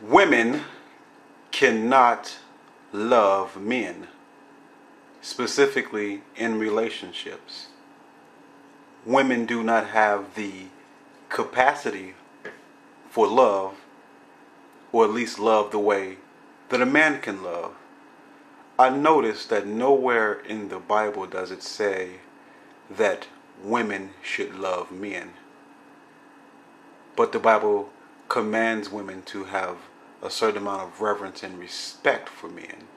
Women cannot love men, specifically in relationships. Women do not have the capacity for love, or at least love the way that a man can love. I noticed that nowhere in the Bible does it say that women should love men. But the Bible commands women to have a certain amount of reverence and respect for men.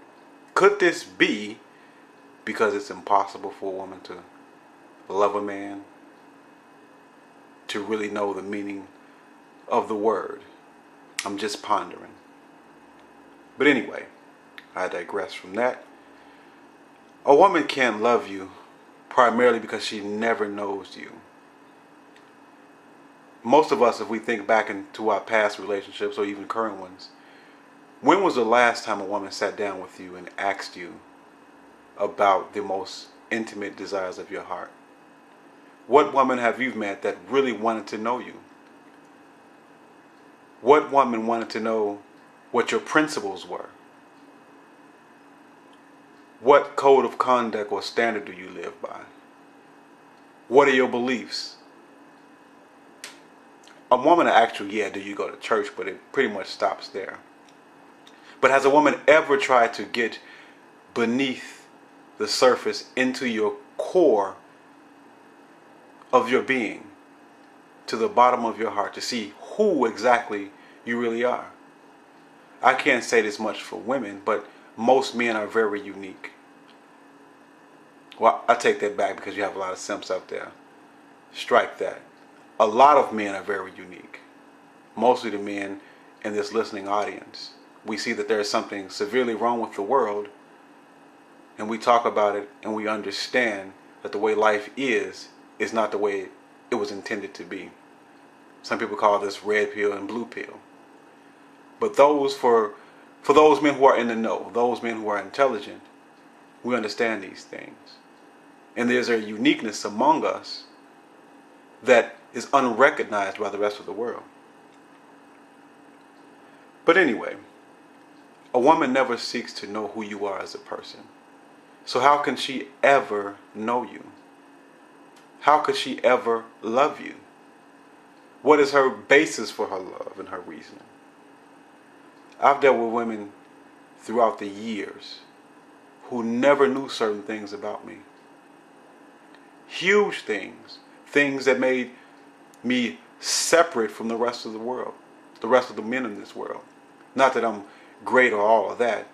Could this be because it's impossible for a woman to love a man, to really know the meaning of the word? I'm just pondering. But anyway, I digress from that. A woman can't love you primarily because she never knows you. Most of us, if we think back into our past relationships or even current ones, when was the last time a woman sat down with you and asked you about the most intimate desires of your heart? What woman have you met that really wanted to know you? What woman wanted to know what your principles were? What code of conduct or standard do you live by? What are your beliefs? A woman actually, do you go to church? But it pretty much stops there. But has a woman ever tried to get beneath the surface into your core of your being, to the bottom of your heart, to see who exactly you really are? I can't say this much for women, but most men are very unique. Well, I take that back because you have a lot of simps out there. Strike that. A lot of men are very unique. Mostly the men in this listening audience. We see that there is something severely wrong with the world, and we talk about it, and we understand that the way life is not the way it was intended to be. Some people call this red pill and blue pill. But for those men who are in the know, those men who are intelligent, we understand these things. And there's a uniqueness among us that is unrecognized by the rest of the world. But anyway, a woman never seeks to know who you are as a person. So how can she ever know you? How could she ever love you? What is her basis for her love and her reasoning? I've dealt with women throughout the years who never knew certain things about me. Huge things. Things that made me separate from the rest of the world. The rest of the men in this world. Not that I'm great or all of that.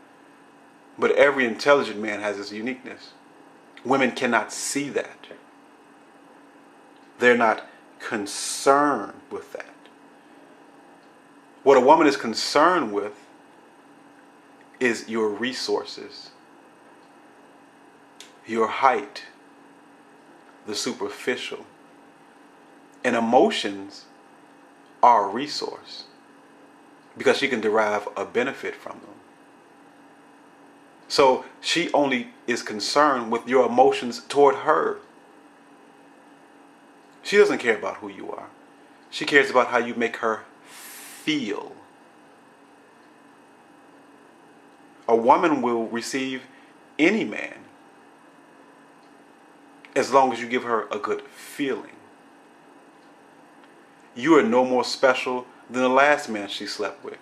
But every intelligent man has his uniqueness. Women cannot see that. They're not concerned with that. What a woman is concerned with is your resources, your height, the superficial. And emotions are a resource because she can derive a benefit from them. So she only is concerned with your emotions toward her. She doesn't care about who you are. She cares about how you make her feel. A woman will receive any man as long as you give her a good feeling. You are no more special than the last man she slept with.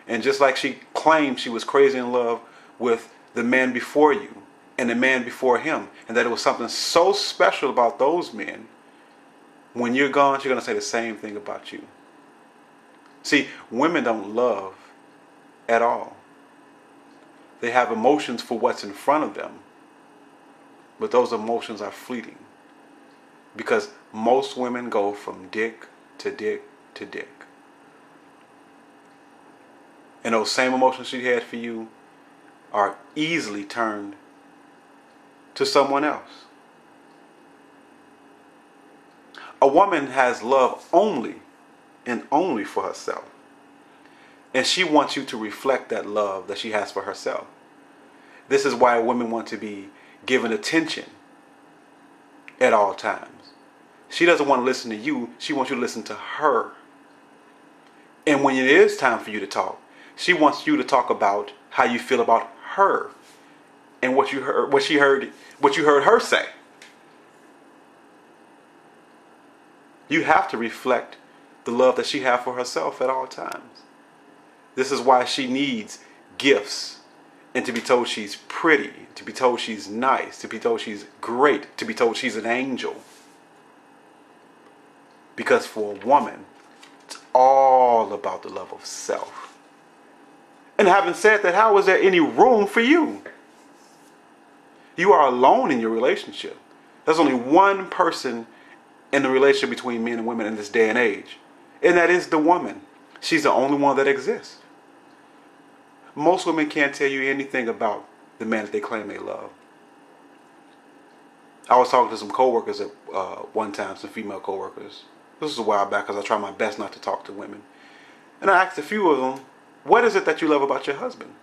And just like she claimed she was crazy in love with the man before you and the man before him, and that it was something so special about those men, when you're gone, she's going to say the same thing about you. See, women don't love at all. They have emotions for what's in front of them, but those emotions are fleeting. Because most women go from dick to dick to dick. And those same emotions she had for you are easily turned to someone else. A woman has love only and only for herself. And she wants you to reflect that love that she has for herself. This is why women want to be given attention at all times. She doesn't want to listen to you. She wants you to listen to her. And when it is time for you to talk, She wants you to talk about how you feel about her and what you heard, what you heard her say. You have to reflect the love that she has for herself at all times. This is why she needs gifts and to be told she's pretty, to be told she's nice, to be told she's great, to be told she's an angel. Because for a woman, it's all about the love of self. And having said that, how is there any room for you? You are alone in your relationship. There's only one person in the relationship between men and women in this day and age. And that is the woman. She's the only one that exists. Most women can't tell you anything about the man that they claim they love. I was talking to some coworkers at one time, some female coworkers. This was a while back because I try my best not to talk to women. And I asked a few of them, what is it that you love about your husband?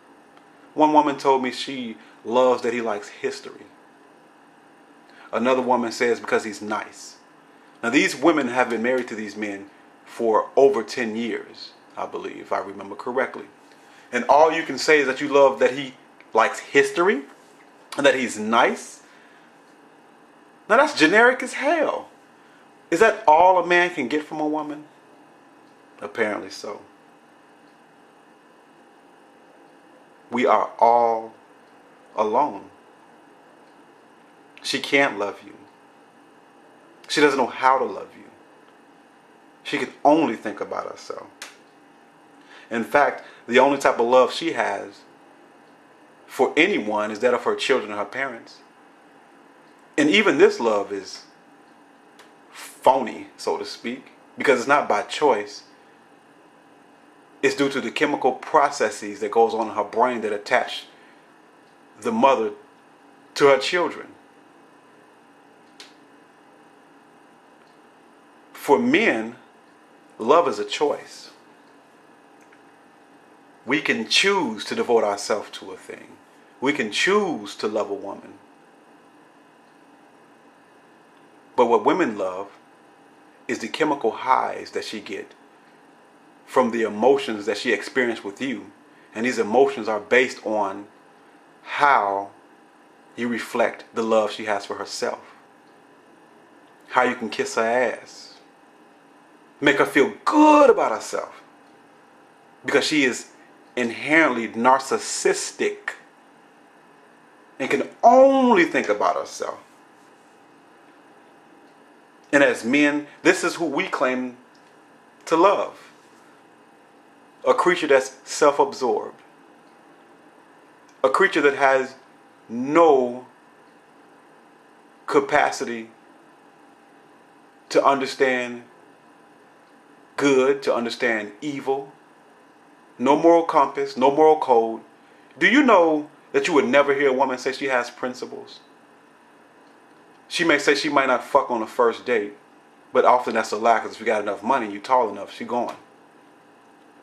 One woman told me she loves that he likes history. Another woman says because he's nice. Now these women have been married to these men for over 10 years, I believe, if I remember correctly. And all you can say is that you love that he likes history and that he's nice. Now that's generic as hell. Is that all a man can get from a woman? Apparently so. We are all alone. She can't love you. She doesn't know how to love you. She can only think about herself. In fact, the only type of love she has for anyone is that of her children and her parents. And even this love is phony, so to speak, because it's not by choice. It's due to the chemical processes that goes on in her brain that attach the mother to her children. For men, love is a choice. We can choose to devote ourselves to a thing. We can choose to love a woman. But what women love is the chemical highs that she gets from the emotions that she experienced with you. And these emotions are based on how you reflect the love she has for herself. How you can kiss her ass. Make her feel good about herself. Because she is inherently narcissistic and can only think about herself. And as men, this is who we claim to love. A creature that's self-absorbed. A creature that has no capacity to understand good, to understand evil. No moral compass, no moral code. Do you know that you would never hear a woman say she has principles? She may say she might not fuck on the first date, but often that's a lie, because if you got enough money, you tall enough, she going.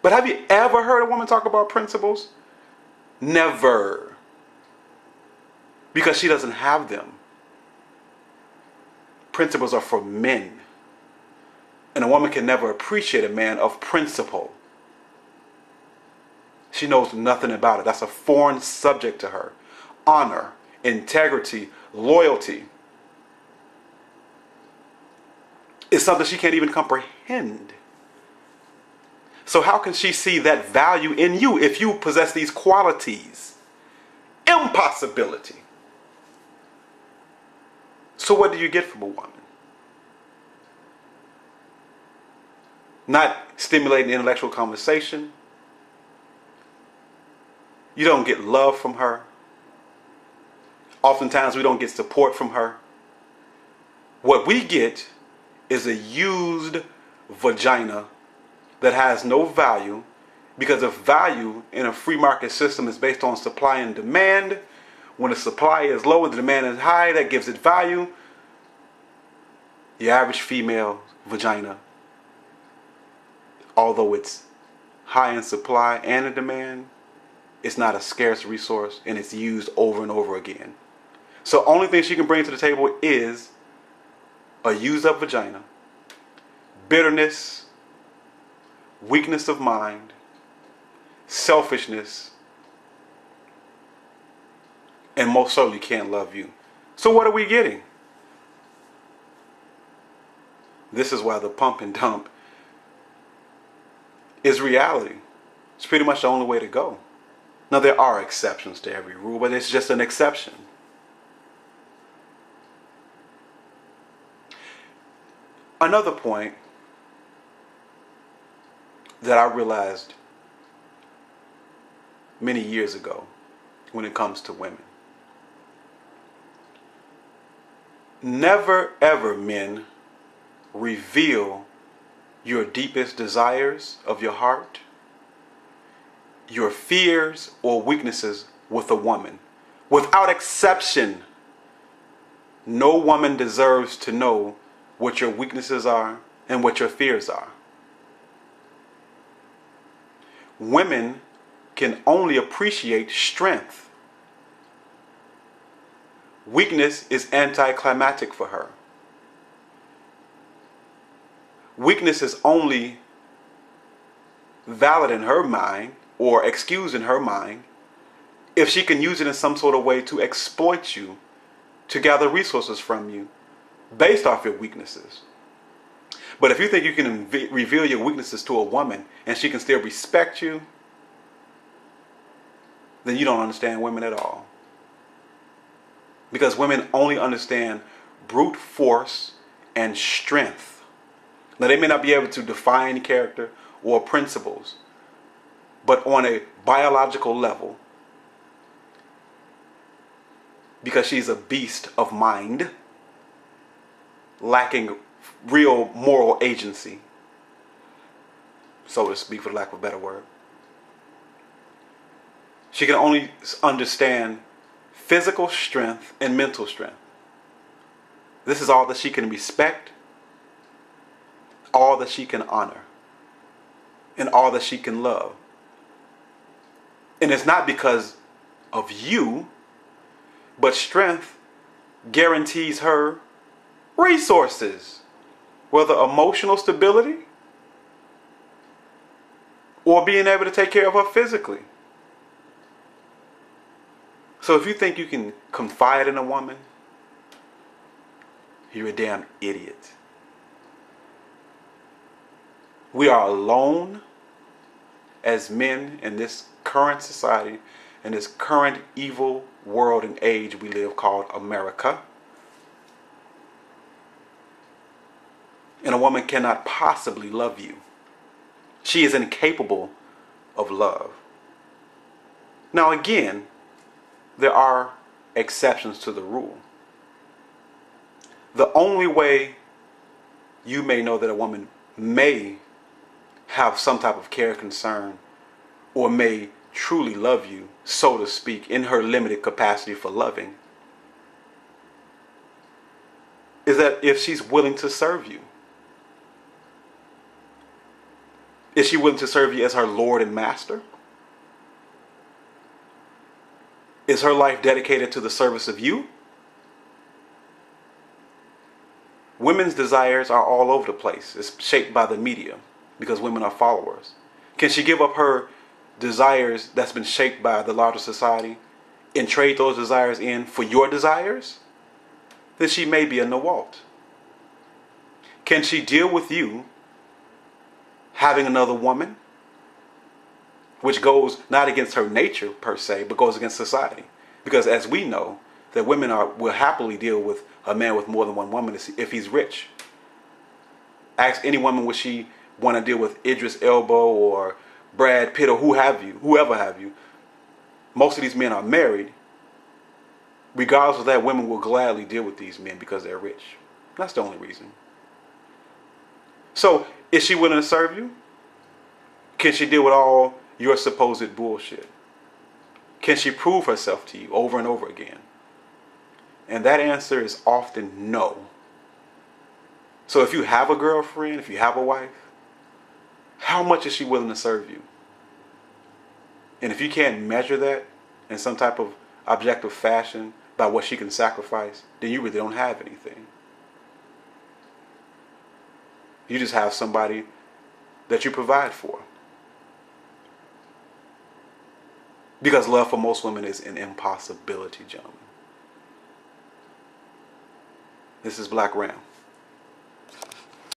But have you ever heard a woman talk about principles? Never. Because she doesn't have them. Principles are for men. And a woman can never appreciate a man of principle. She knows nothing about it. That's a foreign subject to her. Honor, integrity, loyalty is something she can't even comprehend. So how can she see that value in you if you possess these qualities? Impossibility. So what do you get from a woman? Not stimulating intellectual conversation. You don't get love from her. Oftentimes we don't get support from her. What we get is a used vagina that has no value, because if value in a free market system is based on supply and demand, when the supply is low and the demand is high, that gives it value. The average female vagina, although it's high in supply and in demand, it's not a scarce resource, and it's used over and over again. So only thing she can bring to the table is a used up vagina, bitterness, weakness of mind, selfishness, and most certainly can't love you. So what are we getting? This is why the pump and dump is reality. It's pretty much the only way to go. Now, there are exceptions to every rule, but it's just an exception. Another point that I realized many years ago when it comes to women. Never ever, men, reveal your deepest desires of your heart, your fears or weaknesses with a woman. Without exception, no woman deserves to know what your weaknesses are and what your fears are. Women can only appreciate strength. Weakness is anticlimactic for her. Weakness is only valid in her mind or excused in her mind if she can use it in some sort of way to exploit you, to gather resources from you based off your weaknesses. But if you think you can reveal your weaknesses to a woman and she can still respect you, then you don't understand women at all. Because women only understand brute force and strength. Now, they may not be able to define character or principles, but on a biological level, because she's a beast of mind, lacking real moral agency, so to speak, for lack of a better word. She can only understand physical strength and mental strength. This is all that she can respect, all that she can honor, and all that she can love. And it's not because of you, but strength guarantees her resources, whether emotional stability or being able to take care of her physically. So if you think you can confide in a woman, you're a damn idiot. We are alone as men in this current society, in this current evil world and age we live called America. And a woman cannot possibly love you. She is incapable of love. Now again, there are exceptions to the rule. The only way you may know that a woman may have some type of care, concern, or may truly love you, so to speak, in her limited capacity for loving, is that if she's willing to serve you. Is she willing to serve you as her Lord and Master? Is her life dedicated to the service of you? Women's desires are all over the place. It's shaped by the media because women are followers. Can she give up her desires that's been shaped by the larger society and trade those desires in for your desires? Then she may be a Nawalt. Can she deal with you having another woman, which goes not against her nature per se, but goes against society? Because as we know, that women will happily deal with a man with more than one woman if he's rich. Ask any woman, would she want to deal with Idris Elba or Brad Pitt or whoever have you. Most of these men are married. Regardless of that, women will gladly deal with these men because they're rich. That's the only reason. So, is she willing to serve you? Can she deal with all your supposed bullshit? Can she prove herself to you over and over again? And that answer is often no. So if you have a girlfriend, if you have a wife, how much is she willing to serve you? And if you can't measure that in some type of objective fashion by what she can sacrifice, then you really don't have anything. You just have somebody that you provide for. Because love for most women is an impossibility, gentlemen. This is Black Ram.